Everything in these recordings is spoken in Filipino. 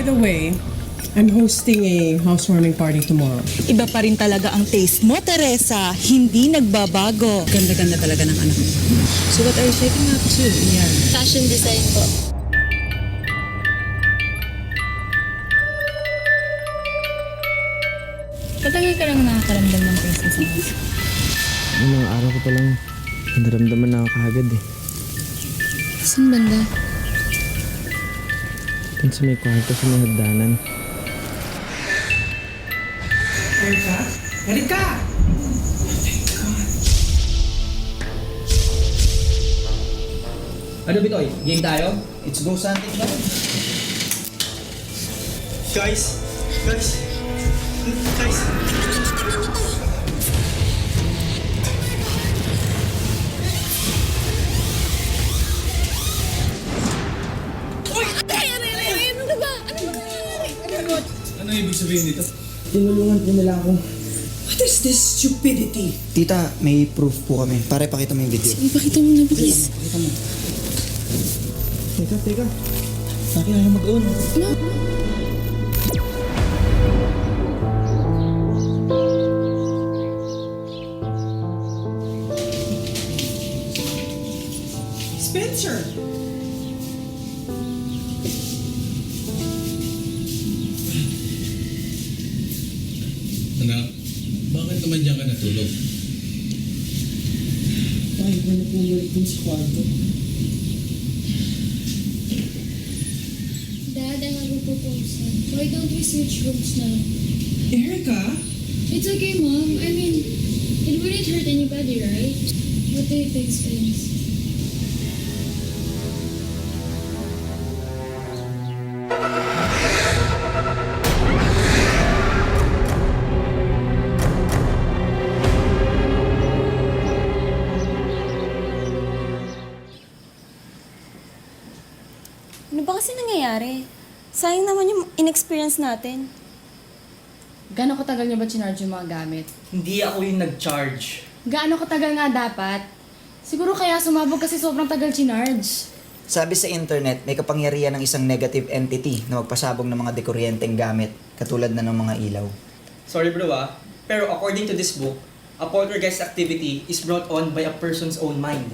By the way, I'm hosting a housewarming party tomorrow. Iba pa rin talaga ang taste mo, Teresa. Hindi nagbabago. Ganda-ganda talaga ng anak mo. So what are you shaping up to? Yan. Fashion design po. Patagal ka lang nakakaramdam ng princess mo. Unang araw ko pa lang, naramdaman na ako kaagad eh. Saan banda? Dun sa may kwarto sa may hagdanan. Erika? Erika! Ano Bitoy? Game tayo? It's go Santic na. Guys! Guys! Guys! Ano ibig sabihin dito? Tinulungan po nila ako. What is this stupidity? Tita, may proof po kami. Para ipakita mo yung video. Ipakita mo na, please. Pakita mo. Teka. Bakit ayaw mag-own? Spencer! Anak, bakit naman diyan ka natulog? Ay, ba na pumalik dun sa kwarto? Dad, I have a proposal. Why don't we switch rooms now? Erika? It's okay, Mom. I mean, it wouldn't hurt anybody, right? What do you think, Spence? Ano ba kasi nangyayari? Sayang naman yung in-experience natin. Gano'ng katagal niyo ba chinarge yung mga gamit? Hindi ako yung nag-charge. Gaano katagal nga dapat? Siguro kaya sumabog kasi sobrang tagal chinarge. Sabi sa internet, may kapangyarihan ng isang negative entity na magpasabog ng mga dekuryenteng gamit, katulad na ng mga ilaw. Sorry bro pero according to this book, a poltergeist activity is brought on by a person's own mind.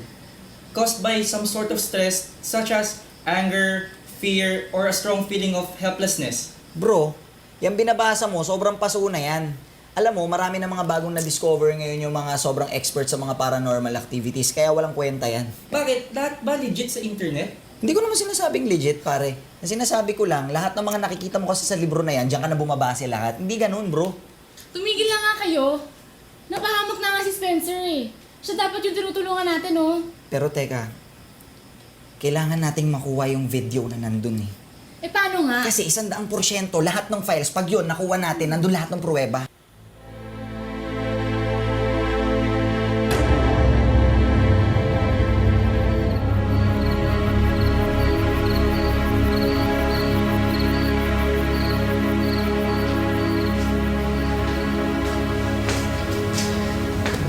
Caused by some sort of stress such as anger, fear, or a strong feeling of helplessness. Bro, yung binabasa mo, sobrang paso na yan. Alam mo, marami na mga bagong na-discover ngayon yung mga sobrang expert sa mga paranormal activities, kaya walang kwenta yan. Bakit? Lahat ba legit sa internet? Hindi ko naman sinasabing legit, pare. Ang sinasabi ko lang, lahat ng mga nakikita mo kasi sa libro na yan, diyan ka na bumabase lahat. Hindi ganun, bro. Tumigil na nga kayo. Napahamak na nga si Spencer eh. Siya dapat yung tinutulungan natin, oh. Pero teka, kailangan nating makuha yung video na nandun eh. Eh paano nga? Kasi 100% lahat ng files, pag yun nakuha natin, nandun lahat ng pruweba.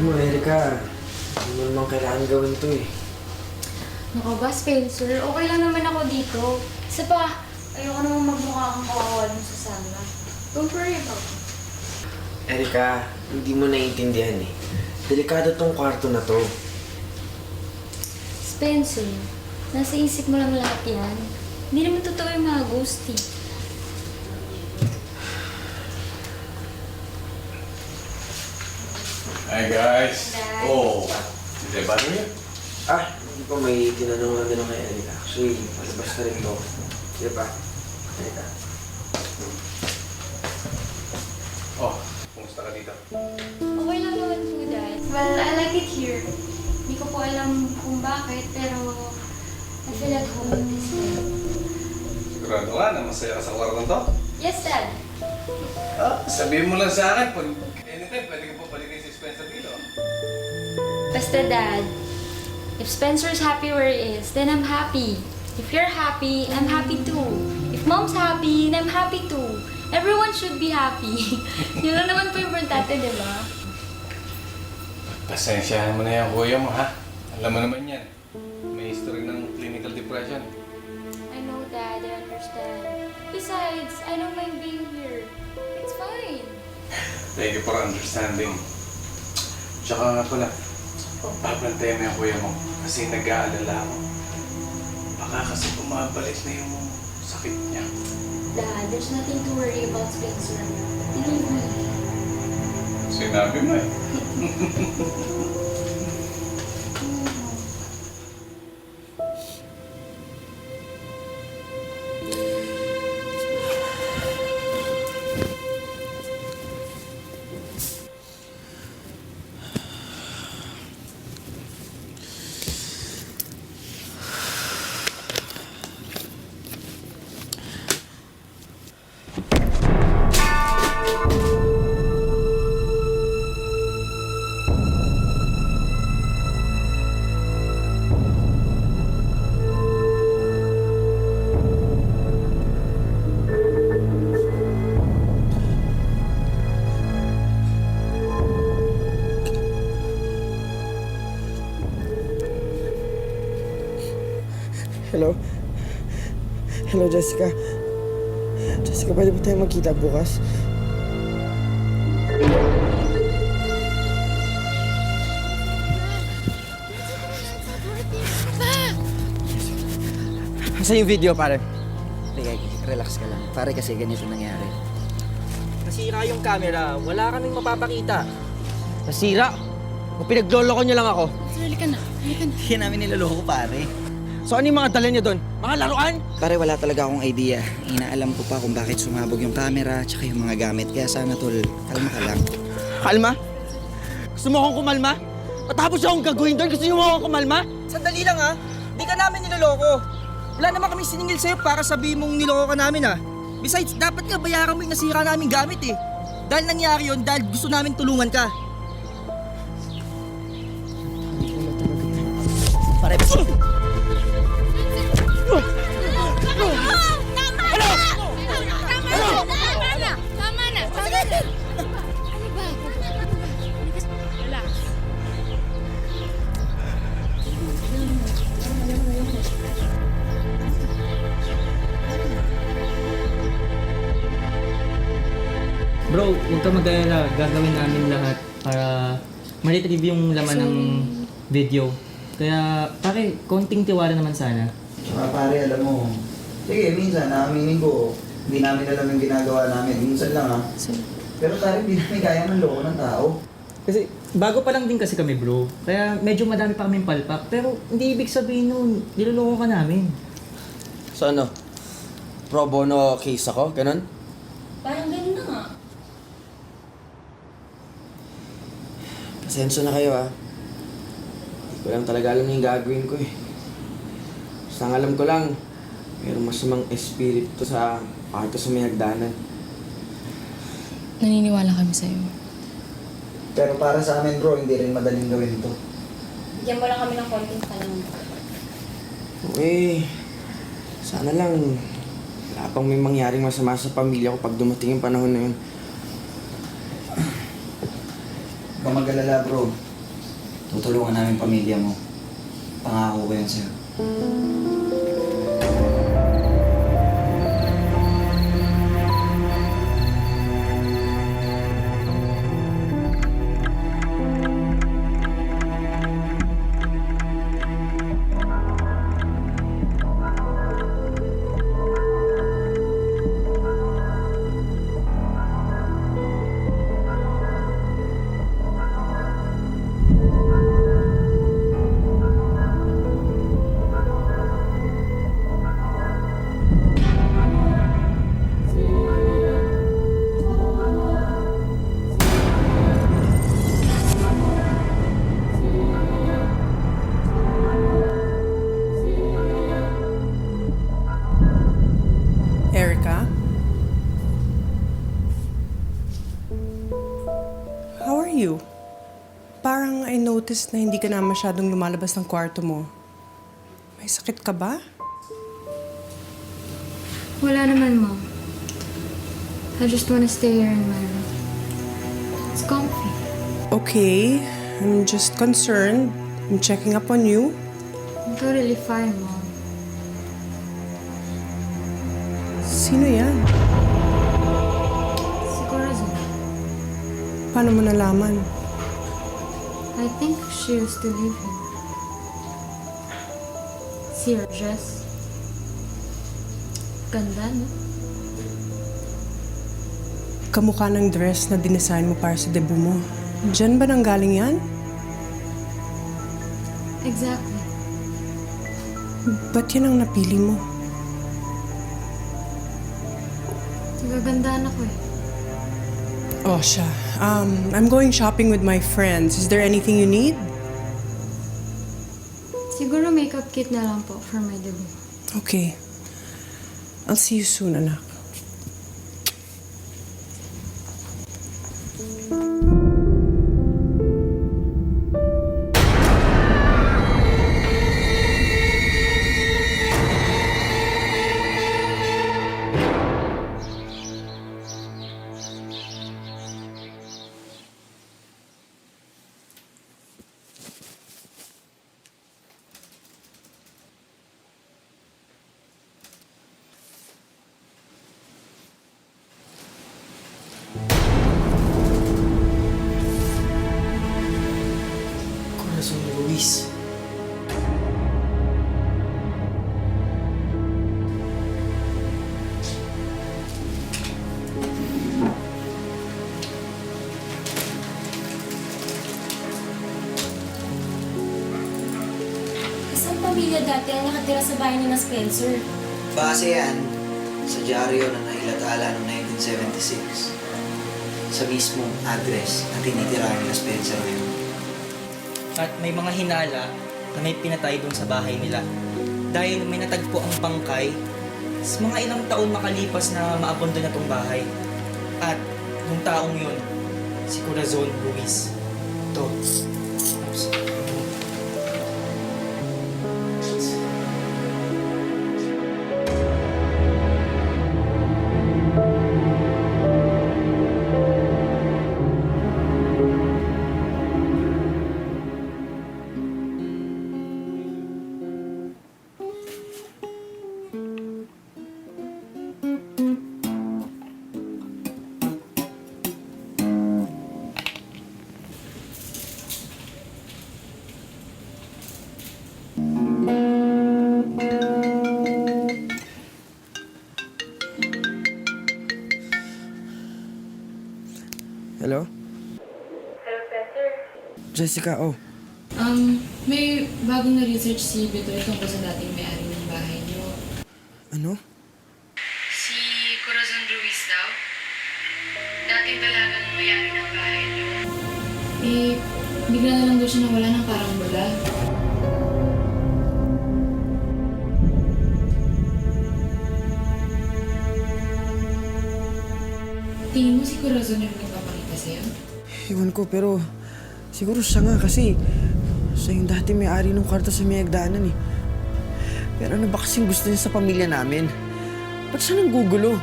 Ano, Erika? Hindi mo naman kailangan gawin to eh. Naku ba, Spencer? Okay lang naman ako dito. Isa pa, ayoko naman magmukha kang kawawa dun sa sala. Don't worry about it. Erika, hindi mo naiintindihan eh. Delikado tong kwarto na to. Spencer, nasa isip mo lang lahat yan. Hindi naman totoo yung mga ghost eh. Hi guys! Dad. Oh! Hindi ba rin yun? Hindi pa may tinanong lang din ako kay Erika. Actually, malabas na rin to. Di ba? Erika. Oh, kumusta ka dito? Okay lang naman po, Dad. Well, I like it here. Hindi ko po alam kung bakit, pero I feel at home at this time. Sigurado ka na masaya ka sa kwarto to? Yes, Dad. Sabihin mo lang sa akin, pag anytime pwede ka pa balikin si Spencer dito. Basta, Dad, if Spencer's happy where he is, then I'm happy. If you're happy, I'm happy too. If Mom's happy, then I'm happy too. Everyone should be happy. Yun lang naman po importante, di ba? Pasensyahan mo na yan, kuya mo, ha? Alam mo naman yan. May history ng clinical depression. I know, Dad. I understand. Besides, Besides, I don't mind being here. It's fine. Thank you for understanding. Tsaka nga pala, papantayan mo yung kuya mo kasi nag-aalala ako. Baka kasi bumabalik na yung sakit niya. Dad, there's nothing to worry about, Spencer. Believe me. Sinabi mo eh. Hello? Hello, Jessica. Jessica, pwede ba tayo magkita bukas? Saan yung video, pare? Teka, relax ka lang. Pare kasi ganito nangyari. Nasira yung camera. Wala kaming mapapakita. Nasira? O pinagloloko niyo lang ako? Sir, halika na. Halika na. Hindi namin niloloko, pare. So ano yung mga dala niyo doon? Mga laruan? Pare, wala talaga akong idea. Inaalam ko pa kung bakit sumabog yung camera tsaka yung mga gamit. Kaya sana, tol, kalma ka lang. Kalma? Gusto mo akong kumalma? Matapos akong gagawin doon, gusto niyo mo akong kumalma? Sandali lang ha. Di ka namin niloloko. Wala naman kami siningil sa'yo para sabihin mong niloko ka namin ha. Besides, dapat nga bayaran mo yung nasira namin gamit eh. Dahil nangyari yun, dahil gusto namin tulungan ka. Pare, Tama na! Ano ba? Relax. Bro, huwag ka mag-alala. Gagawin namin lahat para ma-retrieve yung laman ng video. Kaya, pare, konting tiwala naman sana. Tsaka pare, alam mo, sige, minsan, naaminin ko, hindi namin alam yung ginagawa namin. Minsan lang ha. Pero pare, hindi namin kaya ng loko ng tao. Kasi, bago pa lang din kasi kami, bro. Kaya, medyo madami pa kaming palpak. Pero, hindi ibig sabihin nun, niloloko ka namin. So ano? Pro bono case ako? Ganon? Parang ganun na nga. Pasensya na kayo ha. Hindi ko lang talaga alam yung gagawin ko eh. Basta ang alam ko lang, mayroong masamang espiritu sa kwarto sa may hagdanan. Naniniwala kami sa'yo. Pero para sa amin bro, hindi rin madaling gawin ito. Bigyan mo lang kami ng konting panahon. Okay. Sana lang wala pang may mangyaring masama sa pamilya ko pag dumating yung panahon na yun. Huwag mag-alala bro. Tutulungan namin pamilya mo. Pangako ko yan sa'yo. Erica? How are you? Parang I noticed na hindi ka na masyadong lumalabas ng kwarto mo. May sakit ka ba? Wala naman, Mom. I just wanna stay here in my room. It's comfy. Okay, I'm just concerned. I'm checking up on you. I'm totally fine, Mom. Sino yan? Si Corazon. Paano mo nalaman? I think she used to live here. See her dress? Ganda, no? Kamukha ng dress na dinesign mo para sa debut mo. Diyan ba nanggaling yan? Exactly. Ba't yan ang napili mo? Nagagandaan ako eh. Oh, siya. I'm going shopping with my friends. Is there anything you need? Siguro makeup kit na lang po for my debut. Okay. I'll see you soon, anak. Corazon Ruiz. Isang pamilya dati ang nakatira sa bahay ni na Spencer. Base yan sa dyaryo na nailathala noong 1976 sa mismong address na tinitirahan nila Spencer ngayon. At may mga hinala na may pinatay doon sa bahay nila. Dahil may natagpo ang bangkay, sa mga ilang taon makalipas na maapondo na tong bahay. At yung taong yun, si Corazon Ruiz. Ito. Oops. Hello? Hello, Spencer. Jessica, oh. May bagong na-research si Bitoy tungkol sa dating may-ari ng bahay niyo. Ano? Si Corazon Ruiz daw. Dating dalagang may-ari ng bahay niyo. Eh, bigla na lang daw siya nawala ng parang bula. Tingin mo si Corazon yung nagpapakita sa'yo? Iwan ko, pero siguro siya nga kasi siya yung dati may-ari ng kwarto sa may hagdanan eh. Pero ano ba kasing gusto niya sa pamilya namin? Ba't siya nang gugulo?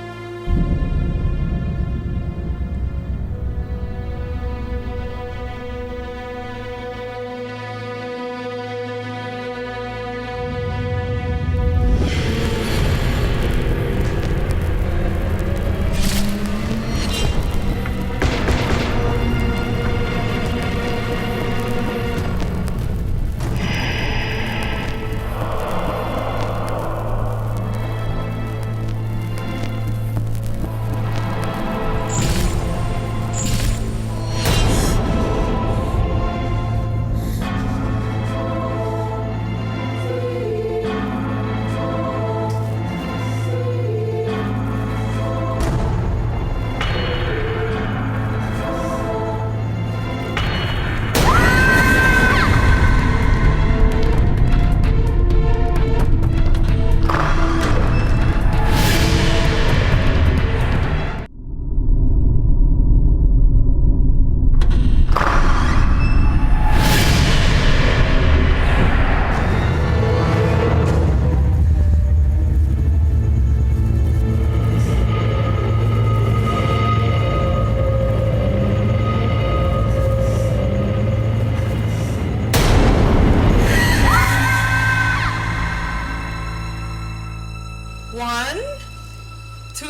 2,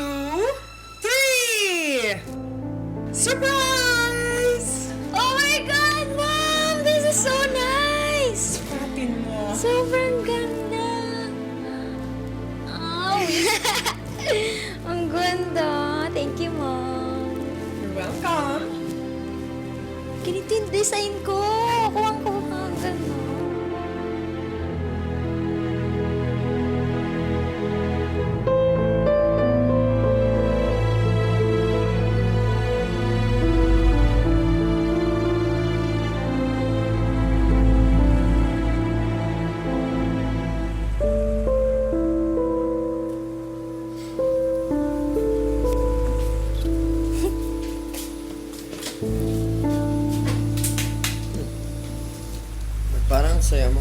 3! Surprise! Oh my God, Mom! This is so nice! Patin mo. Sobrang ganda! Oh, ang ganda! Thank you, Mom! You're welcome. Ganito yung design ko! Kuwang-kuwa ka ang ganda! Parang saya mo.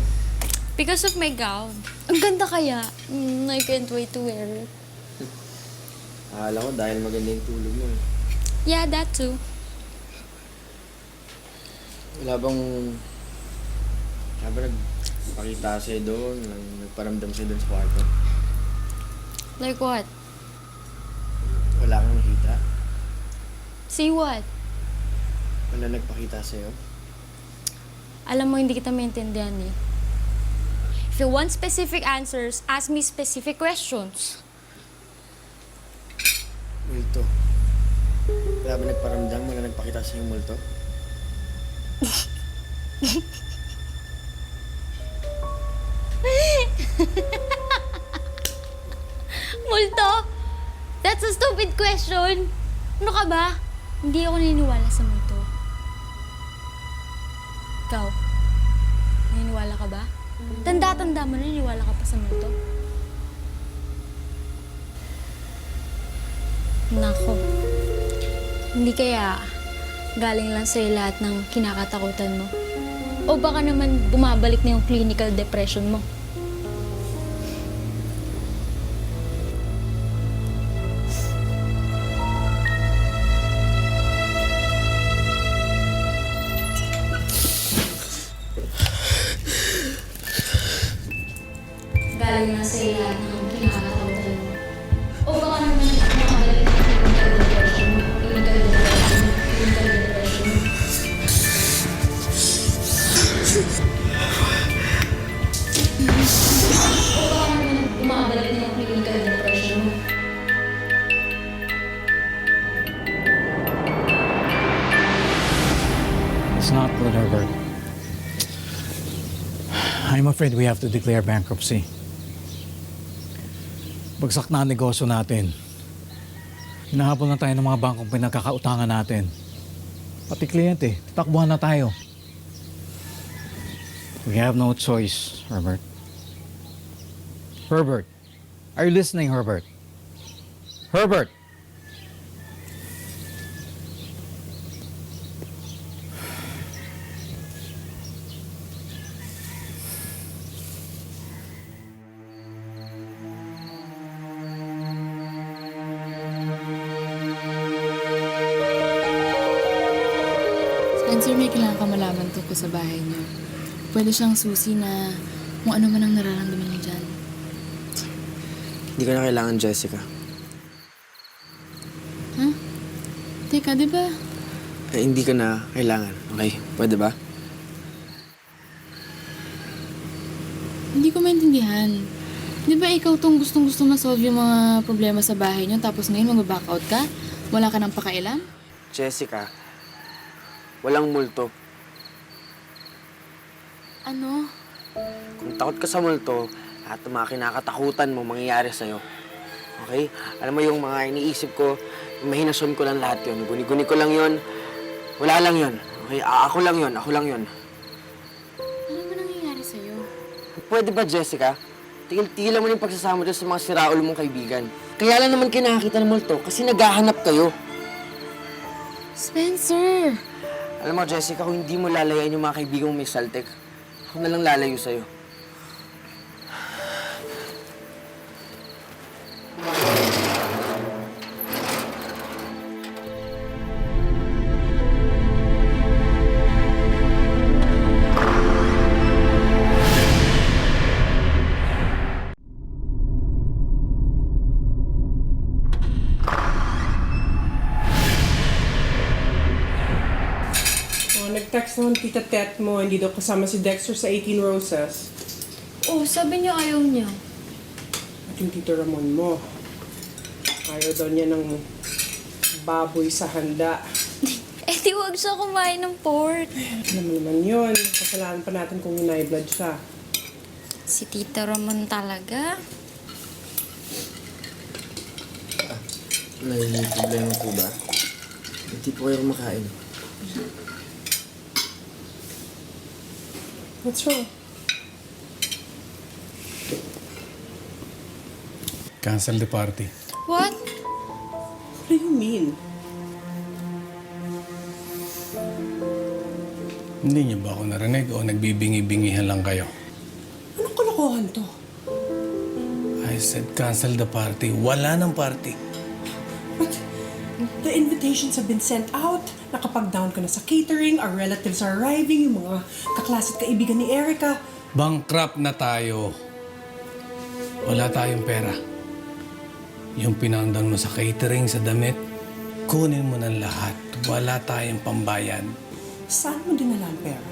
Because of my gown. Ang ganda kaya. I can't wait to wear it. Akala ko dahil maganda yung tulog mo. Yeah, that too. Wala bang nagpakita sa'yo doon? Nagparamdam sa'yo doon sa kwarto? Like what? Wala kang nakita? See what? Wala nagpakita sa'yo? Alam mo, hindi kita maintindihan eh. If you want specific answers, ask me specific questions. Multo. Wala ba nagparamdam? Wala nagpakita sa'yo multo? Multo? That's a stupid question. Ano ka ba? Hindi ako naniniwala sa multo. Ikaw? Naniniwala ka ba? Tanda-tanda mo, naniniwala ka pa sa multo? Nako. Hindi kaya galing lang sa'yo lahat ng kinakatakutan mo? O baka naman bumabalik na yung clinical depression mo? Galing lang sa'yo lahat ng kinakatakutan mo? O baka naman bumabalik na yung clinical depression mo? Clinical depression mo? Clinical depression mo? O baka naman bumabalik na yung clinical depression mo? It's not good, Herbert. I'm afraid we have to declare bankruptcy. Bagsak na ang negosyo natin. Hinahabol na tayo ng mga bangkong pinagkakautangan natin. Pati kliyente, takbuhan na tayo. We have no choice, Herbert. Herbert, are you listening, Herbert? Herbert! Spencer, may kailangan ka malaman tungkol sa bahay niyo. Pwede siyang susi na kung ano man ang nararamdaman niyo dyan. Hindi ko na kailangan, Jessica. Huh? Teka, di ba? Hindi ko na kailangan, okay? Pwede ba? Hindi ko maintindihan. Di ba ikaw tong gustong-gusto ma-solve yung mga problema sa bahay niyo tapos ngayon mag-back out ka? Wala ka ng pakailan? Jessica, walang multo. Ano? Kung takot ka sa multo, lahat ng mga kinakatakutan mo mangyayari sa'yo. Okay? Alam mo yung mga iniisip ko, imahinasyon ko lang lahat yun. Guni-guni ko lang yun. Wala lang yun. Okay? Ako lang yun. Ako lang yun. Ano ba nangyayari sa'yo? Pwede ba, Jessica? Tigil-tigilan mo yung pagsasama doon sa mga siraulo mong kaibigan. Kaya lang naman kinakita ng multo kasi naghahanap kayo. Spencer! Alam mo, Jessica, kung hindi mo lalayan yung mga kaibigan mong may saltek, ako na lang lalayo sa'yo. Text naman tita Tet mo, hindi daw kasama si Dexter sa 18 Roses. Oh, sabi niya ayaw niya. At yung tito Ramon mo, ayaw daw niya ng baboy sa handa. Eh, di wag siya kumain ng pork. Ano mo naman yun? Kasalanan pa natin kung high blood siya. Si Tita Ramon talaga. May problema po ba? Hindi po kayo kumakain. What's wrong? Cancel the party. What? What do you mean? Hindi niyo ba ako narinig o nagbibingi-bingihan lang kayo? Anong kalokohan to? I said cancel the party. Wala ng party. But the invitations have been sent out. Nakapag-down ka na sa catering. Our relatives are arriving. Yung mga kaklase at kaibigan ni Erica. Bankrupt na tayo. Wala tayong pera. Yung pinandan mo sa catering, sa damit, kunin mo ng lahat. Wala tayong pambayad. Saan mo dinala ang pera?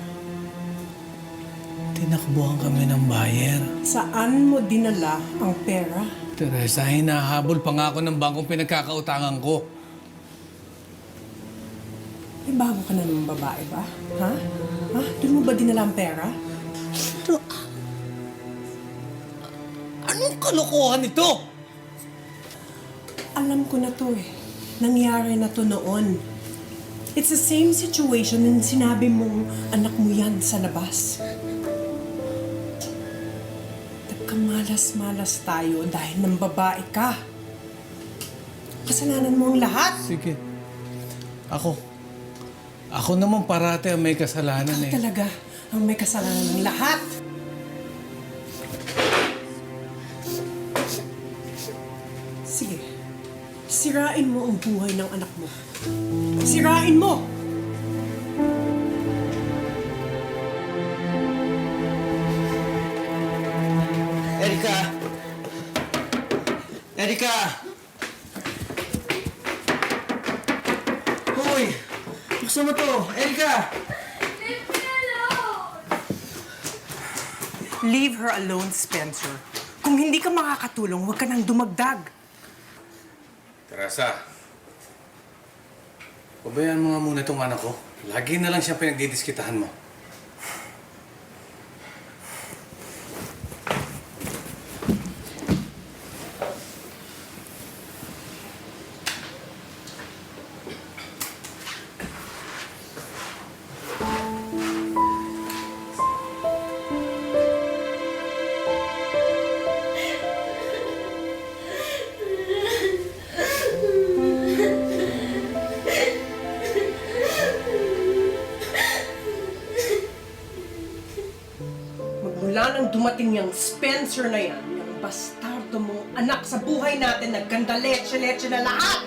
Tinakbuhan kami ng buyer. Saan mo dinala ang pera? Teresa, hinahabol pa nga ako ng bangkong pinagkakautangan ko. May bago ka na ng babae ba? Ha? Ha? Doon mo ba dinala ang pera? Anong kalokohan ito? Alam ko na to eh. Nangyari na to noon. It's the same situation na sinabi mong anak mo yan sa labas. Nagkamalas-malas tayo dahil ng babae ka. Kasalanan mo ang lahat. Sige. Ako naman parate ang may kasalanan Ikaw eh. talaga ang may kasalanan ng lahat. Sige. Sirain mo ang buhay ng anak mo. Sirain mo! Erica! Erica! Hoy! Buksan mo to! Erica! Leave her alone, Spencer. Kung hindi ka makakatulong, huwag ka nang dumagdag. Teresa, pabayaan mo nga muna itong anak ko. Lagi na lang siya pinagdidiskitahan mo. Magmula nang dumating yung Spencer na yan, yung bastardo mong anak sa buhay natin, nagganda leche-leche na lahat!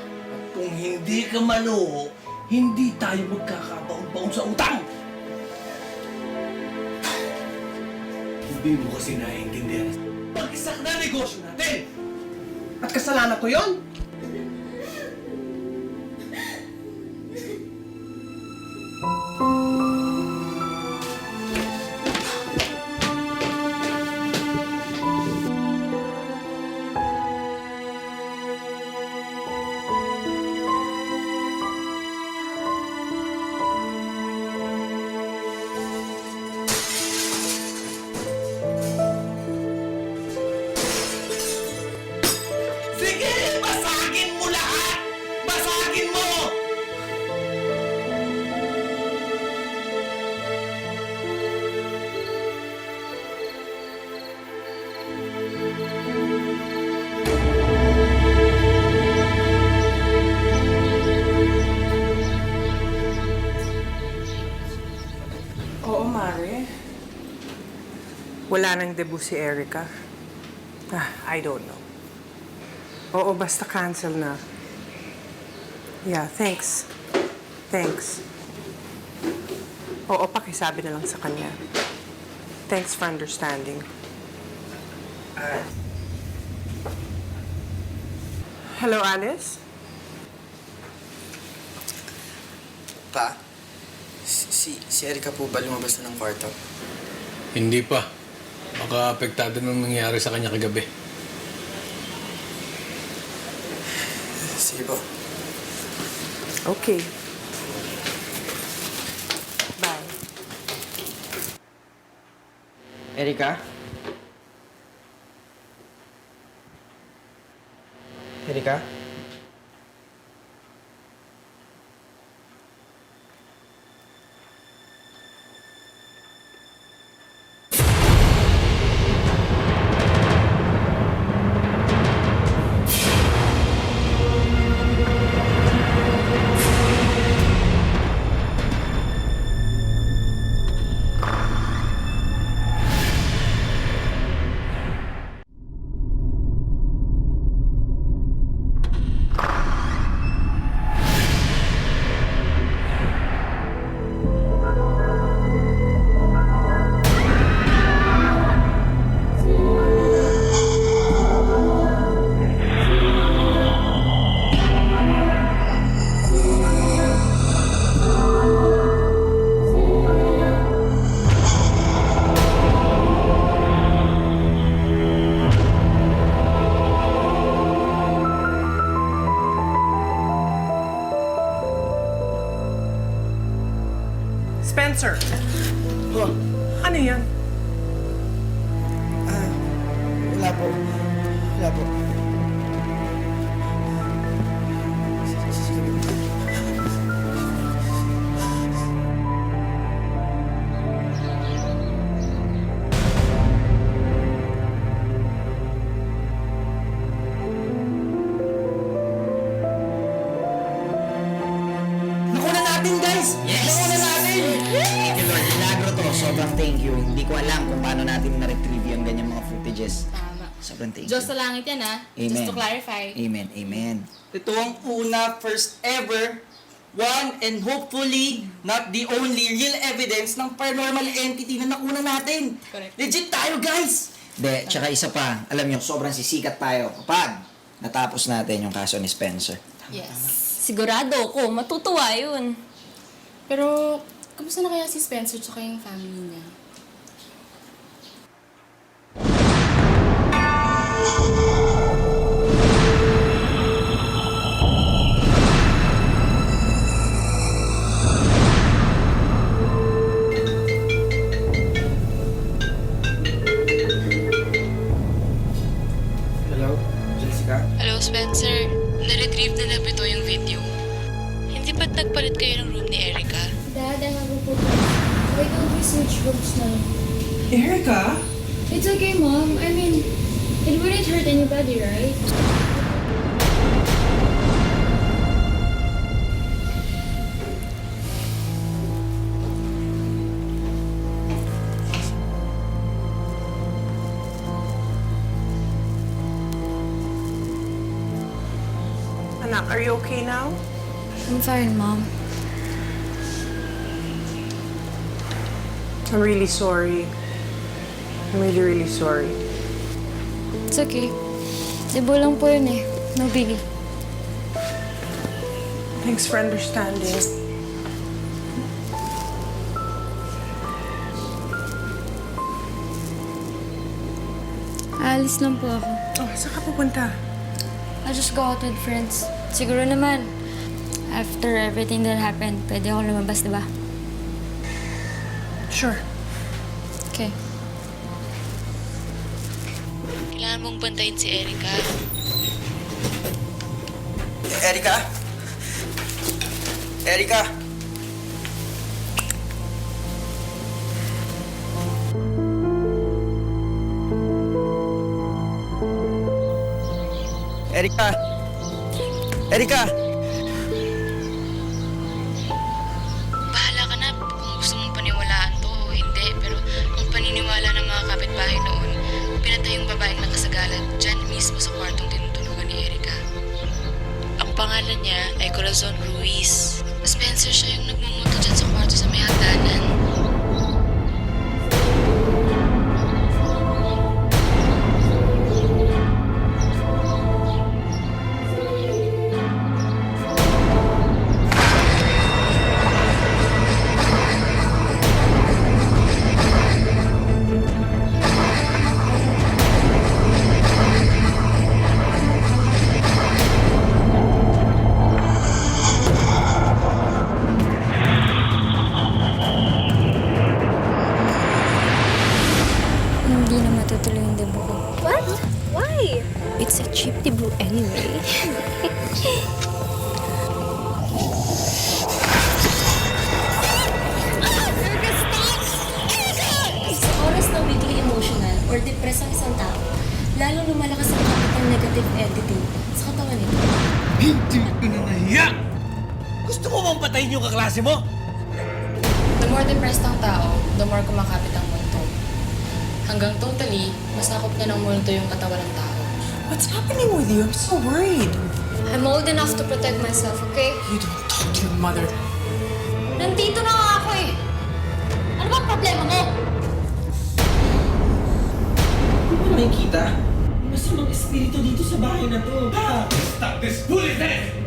Kung hindi ka manuho, hindi tayo magkakabaon-baon sa utang! Hindi mo kasi naiintindihan. Pag-isak na negosyo natin! At kasalanan ko yon? Sige! Basagin mo lahat! Basagin mo! Oo, Mare. Wala nang debut si Erica. I don't know. Oo, basta cancel na. Yeah, thanks. Thanks. Oo, pakisabi na lang sa kanya. Thanks for understanding. Hello, Alice? Pa, si Si Erika po ba lumabas na ng kwarto? Hindi pa. Baka apektado nung nangyari sa kanya kagabi. Sige po. Okay. Bye. Erika? Erika? Spencer! Oh, Ano yan? wala po. Wala po. Nakuha natin, guys! Nakuha natin! Thank you, Lord. Milagro to. Sobrang thank you. Hindi ko alam kung paano natin na-retrieve yung ganyang mga footages. Tama. Sobrang thank Diyos you. sa langit yan, ha? Amen. Just to clarify. Amen. Amen. Ito ang una, first ever, one, and hopefully not the only real evidence ng paranormal entity na nakuna natin. Correct. Legit tayo, guys! De, tsaka isa pa, alam nyo, sobrang sisikat tayo kapag natapos natin yung kaso ni Spencer. Yes. Sigurado ako, matutuwa yun. Pero, kamusta na kaya si Spencer tsaka yung family niya? Hello, Jessica? Hello, Spencer. Na-retrieve na lang ito yung video. Hindi ba't nagpalit kayo ng room ni Erica? Dad, I have a problem. Why don't we switch rooms now? Erica? It's okay, Mom. I mean, it wouldn't hurt anybody, right? Anak, are you okay now? I'm fine, Mom. I'm really sorry. I'm really, really sorry. It's okay. Sibo lang po yun eh. No biggie. Thanks for understanding. Aalis lang po ako. Oh, saan ka pupunta? I'll just go out with friends. Siguro naman, after everything that happened, pwede ako lumabas, diba? Sure. Okay. Kailangan mong bantayin si Erica. Erika? Erika? Erika? Erika? Bahala ka na kung gusto mong paniwalaan to o hindi. Pero ang paniniwala ng mga kapitbahay noon, pinatay yung babaeng nakasagalat dyan mismo sa kwartong tinutulugan ni Erica. Ang pangalan niya ay Corazon Ruiz. Spencer siya yung nagmumuto dyan sa kwarto sa may hagdanan. lumalakas ang kapit ng negative entity sa katawan nito. Hindi ka na nahiya! Gusto mo bang patayin yung kaklase mo? The more depressed ang tao, the more kumakapit ang multo. Hanggang totally, masakop na ng multo yung katawan ng tao. What's happening with you? I'm so worried. I'm old enough to protect myself, okay? You don't talk to your mother. Nandito na nga ako eh. Ano bang problema mo? Hindi mo nakikita? Masamang espiritu dito sa bahay na to. Stop this foolishness!